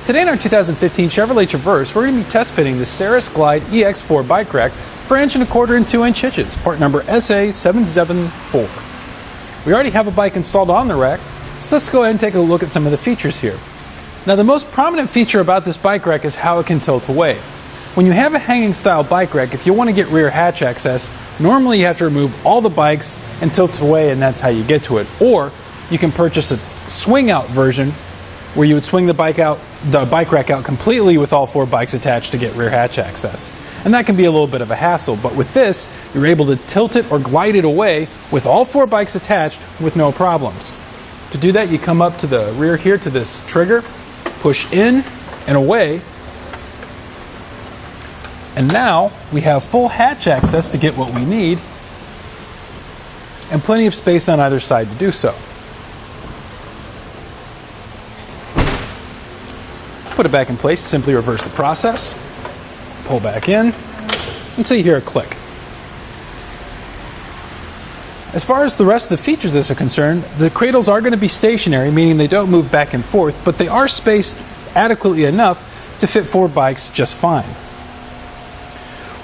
Today in our 2015 Chevrolet Traverse, we're going to be test fitting the Saris Glide EX4 bike rack for 1¼ and 2-inch hitches, part number SA774. We already have a bike installed on the rack, so let's go ahead and take a look at some of the features here. Now the most prominent feature about this bike rack is how it can tilt away. When you have a hanging style bike rack, if you want to get rear hatch access, normally you have to remove all the bikes and tilt it away, and that's how you get to it. Or you can purchase a swing out version where you would swing the bike rack out completely with all 4 bikes attached to get rear hatch access. And that can be a little bit of a hassle, but with this, you're able to tilt it or glide it away with all 4 bikes attached with no problems. To do that, you come up to the rear here to this trigger, push in and away, and now we have full hatch access to get what we need and plenty of space on either side to do so. Put it back in place, simply reverse the process, pull back in until you hear a click. As far as the rest of the features of this are concerned, the cradles are going to be stationary, meaning they don't move back and forth, but they are spaced adequately enough to fit 4 bikes just fine.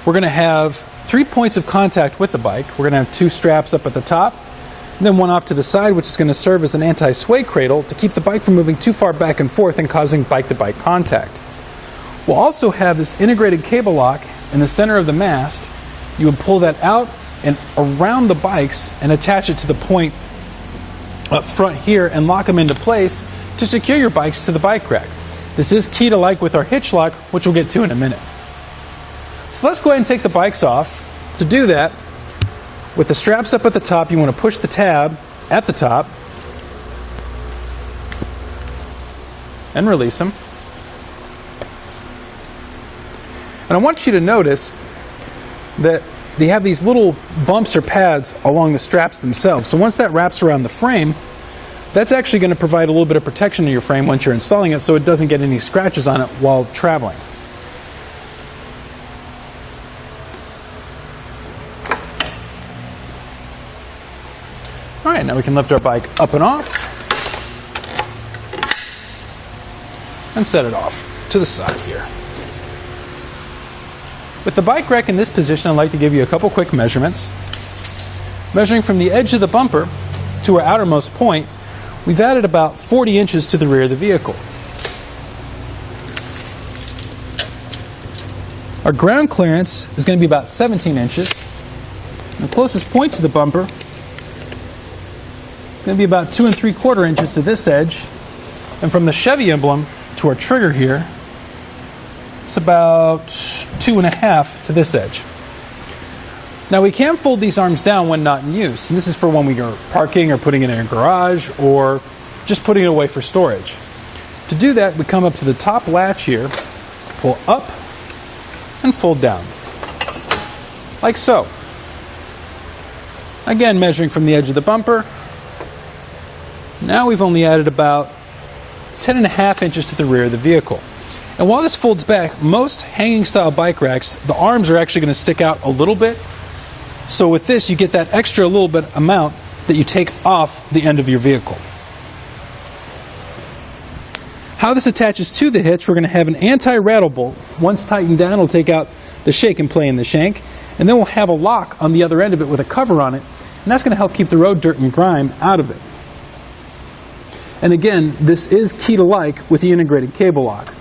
We're going to have 3 points of contact with the bike. We're going to have 2 straps up at the top, and then 1 off to the side, which is going to serve as an anti-sway cradle to keep the bike from moving too far back and forth and causing bike-to-bike contact. We'll also have this integrated cable lock in the center of the mast. You would pull that out and around the bikes and attach it to the point up front here and lock them into place to secure your bikes to the bike rack. This is key to like with our hitch lock, which we'll get to in a minute. So let's go ahead and take the bikes off. To do that, with the straps up at the top, you want to push the tab at the top and release them. And I want you to notice that they have these little bumps or pads along the straps themselves. So once that wraps around the frame, that's actually going to provide a little bit of protection to your frame once you're installing it so it doesn't get any scratches on it while traveling. Alright, now we can lift our bike up and off and set it off to the side here. With the bike rack in this position, I'd like to give you a couple quick measurements. Measuring from the edge of the bumper to our outermost point, we've added about 40 inches to the rear of the vehicle. Our ground clearance is going to be about 17 inches. The closest point to the bumper is going to be about 2 3/4 inches to this edge. And from the Chevy emblem to our trigger here, it's about 2.5 to this edge. Now we can fold these arms down when not in use, and this is for when we are parking or putting it in a garage or just putting it away for storage. To do that, we come up to the top latch here, pull up, and fold down, like so. Again, measuring from the edge of the bumper. Now we've only added about 10.5 inches to the rear of the vehicle. And while this folds back, most hanging style bike racks, the arms are actually going to stick out a little bit. So with this, you get that extra little bit amount that you take off the end of your vehicle. How this attaches to the hitch, we're going to have an anti-rattle bolt. Once tightened down, it'll take out the shake and play in the shank. And then we'll have a lock on the other end of it with a cover on it. And that's going to help keep the road dirt and grime out of it. And again, this is key to like with the integrated cable lock.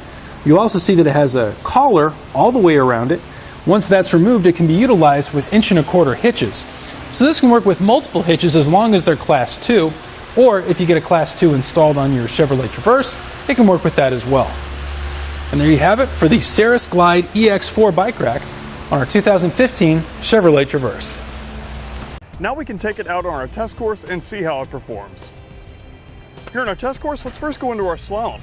You'll also see that it has a collar all the way around it. Once that's removed, it can be utilized with 1¼ hitches. So this can work with multiple hitches as long as they're Class 2, or if you get a Class 2 installed on your Chevrolet Traverse, it can work with that as well. And there you have it for the Saris Glide EX4 bike rack on our 2015 Chevrolet Traverse. Now we can take it out on our test course and see how it performs. Here in our test course, let's first go into our slalom.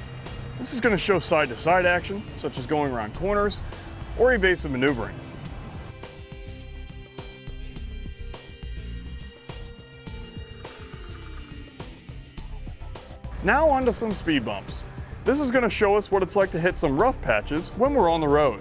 This is going to show side-to-side action, such as going around corners or evasive maneuvering. Now onto some speed bumps. This is going to show us what it's like to hit some rough patches when we're on the road.